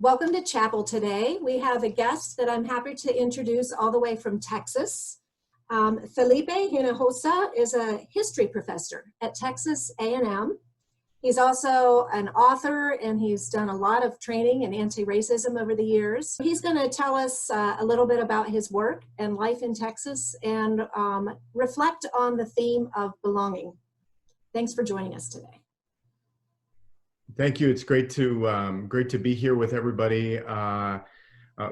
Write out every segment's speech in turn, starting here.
Welcome to Chapel today. We have a guest that I'm happy to introduce all the way from Texas. Felipe Hinojosa is a history professor at Texas A&M. He's also an author, and he's done a lot of training in anti-racism over the years. He's going to tell us a little bit about his work and life in Texas and reflect on the theme of belonging. Thanks for joining us today. Thank you. It's great to be here with everybody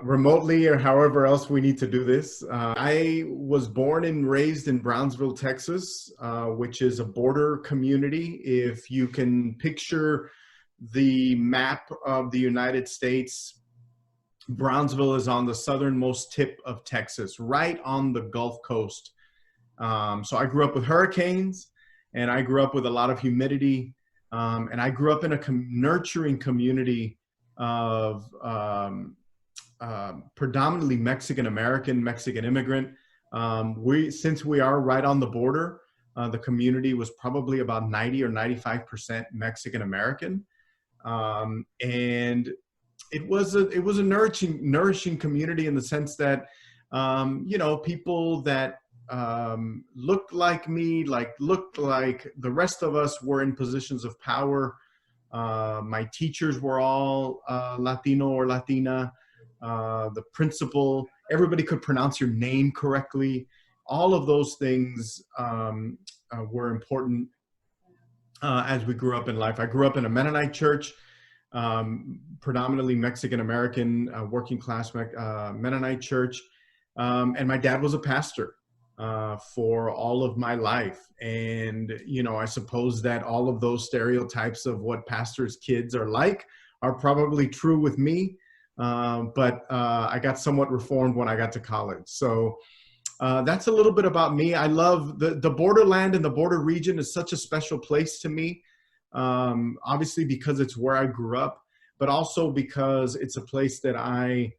remotely or however else we need to do this. I was born and raised in Brownsville, Texas, which is a border community. If you can picture the map of the United States, Brownsville is on the southernmost tip of Texas, right on the Gulf Coast. So I grew up with hurricanes, and I grew up with a lot of humidity. And I grew up in a nurturing community of predominantly Mexican-American, Mexican immigrant. Since we are right on the border, the community was probably about 90 or 95% Mexican-American. And it was a nourishing community in the sense that, people that looked like me, looked like the rest of us were in positions of power. My teachers were all Latino or Latina. The principal, everybody could pronounce your name correctly. All of those things were important as we grew up in life. I grew up in a Mennonite church, predominantly Mexican-American, working class Mennonite church. And my dad was a pastor for all of my life. And, I suppose that all of those stereotypes of what pastors' kids are like are probably true with me. But I got somewhat reformed when I got to college. So that's a little bit about me. I love the borderland, and the border region is such a special place to me. Obviously because it's where I grew up, but also because it's a place that I,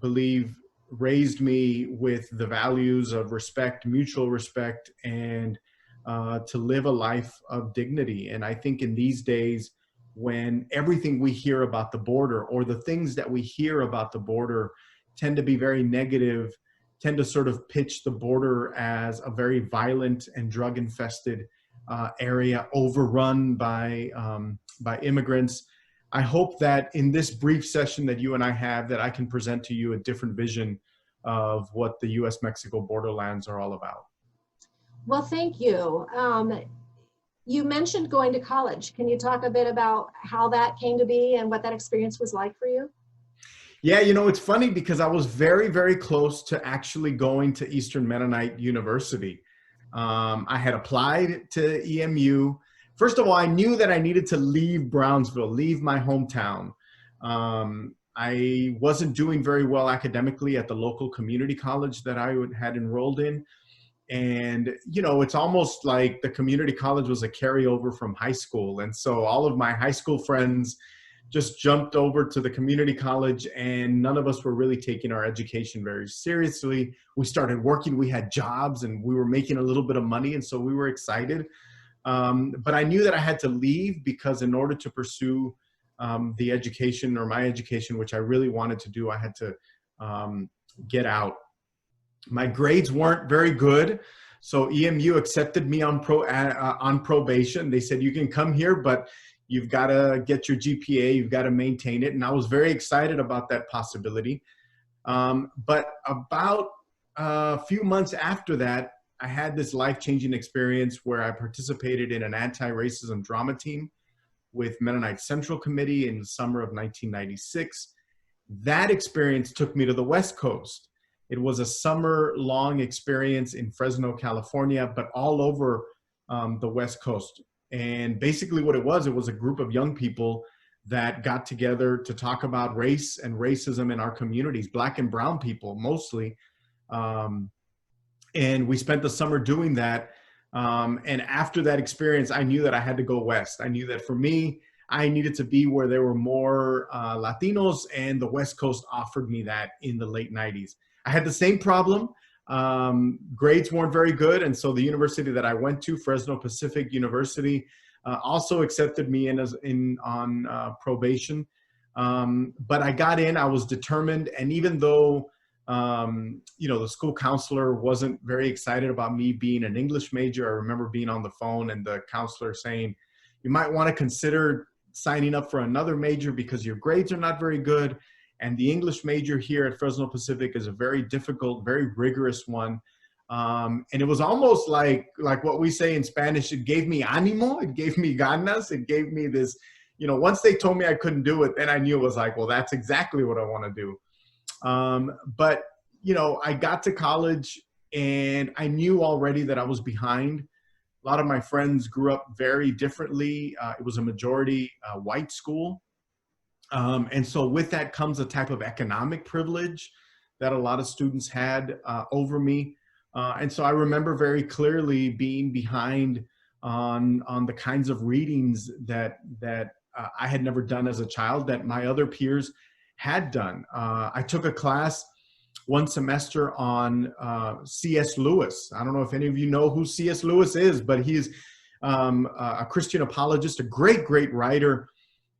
believe raised me with the values of respect, mutual respect, and to live a life of dignity. And I think in these days, when everything we hear about the border, or the things that we hear about the border, tend to be very negative, tend to sort of pitch the border as a very violent and drug-infested area overrun by immigrants. I hope that in this brief session that you and I have, that I can present to you a different vision of what the U.S.-Mexico borderlands are all about. Well, thank you. You mentioned going to college. Can you talk a bit about how that came to be and what that experience was like for you? Yeah, it's funny because I was very, very close to actually going to Eastern Mennonite University. I had applied to EMU. First of all, I knew that I needed to leave Brownsville, leave my hometown. I wasn't doing very well academically at the local community college that I had enrolled in. And, it's almost like the community college was a carryover from high school. And so all of my high school friends just jumped over to the community college, and none of us were really taking our education very seriously. We started working, we had jobs, and we were making a little bit of money. And so we were excited. But I knew that I had to leave because in order to pursue the education, or my education, which I really wanted to do, I had to get out. My grades weren't very good, so EMU accepted me on probation. They said, you can come here, but you've got to get your GPA, you've got to maintain it. And I was very excited about that possibility. But about a few months after that, I had this life-changing experience where I participated in an anti-racism drama team with Mennonite Central Committee in the summer of 1996. That experience took me to the West Coast. It was a summer-long experience in Fresno, California, but all over the West Coast. And basically what it was a group of young people that got together to talk about race and racism in our communities, Black and brown people mostly. And we spent the summer doing that. And after that experience, I knew that I had to go west. I knew that for me, I needed to be where there were more Latinos, and the West Coast offered me that in the late 90s. I had the same problem. Grades weren't very good. And so the university that I went to, Fresno Pacific University, also accepted me on probation. But I got in, I was determined. And even though, the school counselor wasn't very excited about me being an English major, I remember being on the phone and the counselor saying, you might want to consider signing up for another major because your grades are not very good. And the English major here at Fresno Pacific is a very difficult, very rigorous one. And it was almost like what we say in Spanish, it gave me ánimo, it gave me ganas, it gave me this, once they told me I couldn't do it, then I knew it was like, well, that's exactly what I want to do. But I got to college and I knew already that I was behind. A lot of my friends grew up very differently. It was a majority white school. And so with that comes a type of economic privilege that a lot of students had over me. And so I remember very clearly being behind on the kinds of readings that I had never done as a child that my other peers had done. I took a class one semester on C.S. Lewis. I don't know if any of you know who C.S. Lewis is, but he's a Christian apologist, a great, great writer.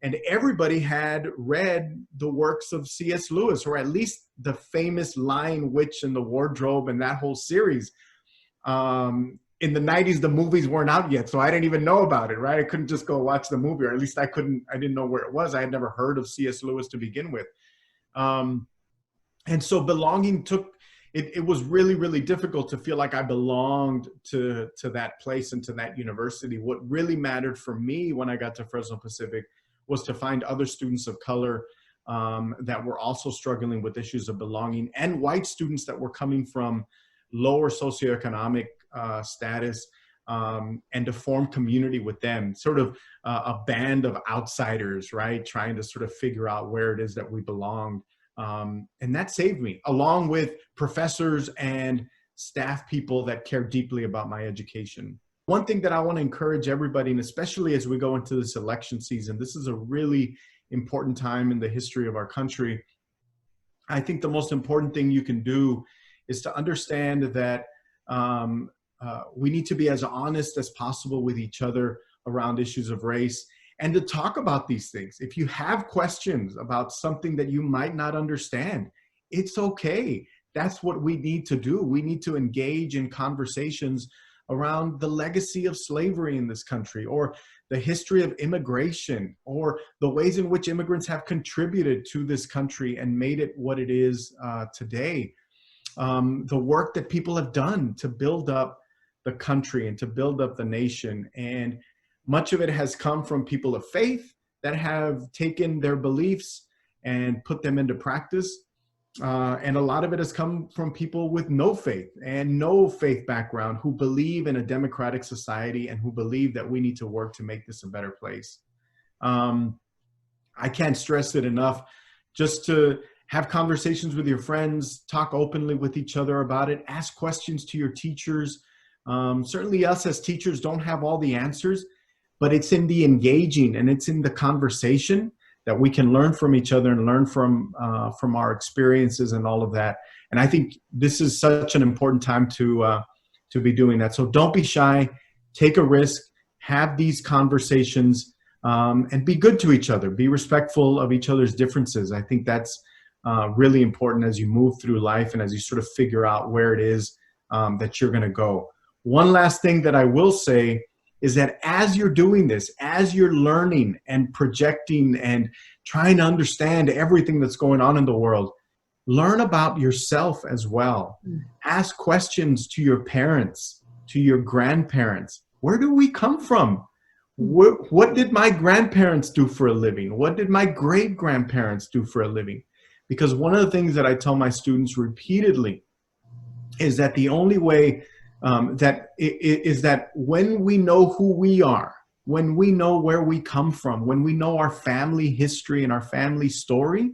And everybody had read the works of C.S. Lewis, or at least the famous Lion, Witch, and the Wardrobe and that whole series. In the 90s, the movies weren't out yet, so I didn't even know about it, right? I couldn't just go watch the movie, or at least I didn't know where it was. I had never heard of C.S. Lewis to begin with. And so belonging it was really, really difficult to feel like I belonged to that place and to that university. What really mattered for me when I got to Fresno Pacific was to find other students of color that were also struggling with issues of belonging, and white students that were coming from lower socioeconomic status, and to form community with them, sort of a band of outsiders, right? Trying to sort of figure out where it is that we belonged. And that saved me, along with professors and staff people that care deeply about my education. One thing that I want to encourage everybody, and especially as we go into this election season, this is a really important time in the history of our country. I think the most important thing you can do is to understand that we need to be as honest as possible with each other around issues of race, and to talk about these things. If you have questions about something that you might not understand, it's okay. That's what we need to do. We need to engage in conversations around the legacy of slavery in this country, or the history of immigration, or the ways in which immigrants have contributed to this country and made it what it is today. The work that people have done to build up the country and to build up the nation. And much of it has come from people of faith that have taken their beliefs and put them into practice. And a lot of it has come from people with no faith and no faith background, who believe in a democratic society and who believe that we need to work to make this a better place. I can't stress it enough, just to have conversations with your friends, talk openly with each other about it, ask questions to your teachers. Certainly us as teachers don't have all the answers, but it's in the engaging and it's in the conversation that we can learn from each other and learn from our experiences and all of that. And I think this is such an important time to be doing that. So don't be shy, take a risk, have these conversations, and be good to each other. Be respectful of each other's differences. I think that's really important as you move through life and as you sort of figure out where it is that you're gonna go. One last thing that I will say is that as you're doing this, as you're learning and projecting and trying to understand everything that's going on in the world, learn about yourself as well. Ask questions to your parents, to your grandparents. Where do we come from? What did my grandparents do for a living? What did my great-grandparents do for a living? Because one of the things that I tell my students repeatedly is that the only way that when we know who we are, when we know where we come from, when we know our family history and our family story,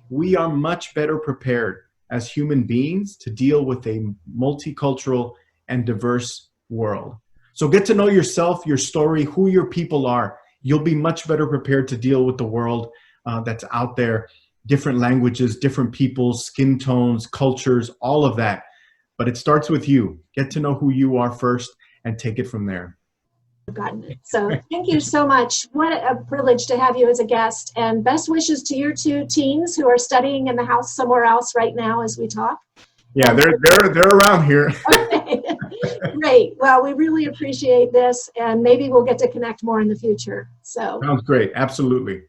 we are much better prepared as human beings to deal with a multicultural and diverse world. So get to know yourself, your story, who your people are. You'll be much better prepared to deal with the world that's out there, different languages, different peoples, skin tones, cultures, all of that. But it starts with you. Get to know who you are first and take it from there. gotten it. So thank you so much. What a privilege to have you as a guest, and best wishes to your two teens who are studying in the house somewhere else right now as we talk. Yeah, they're around here. Okay. Great. Well, we really appreciate this, and maybe we'll get to connect more in the future. So Sounds great. Absolutely.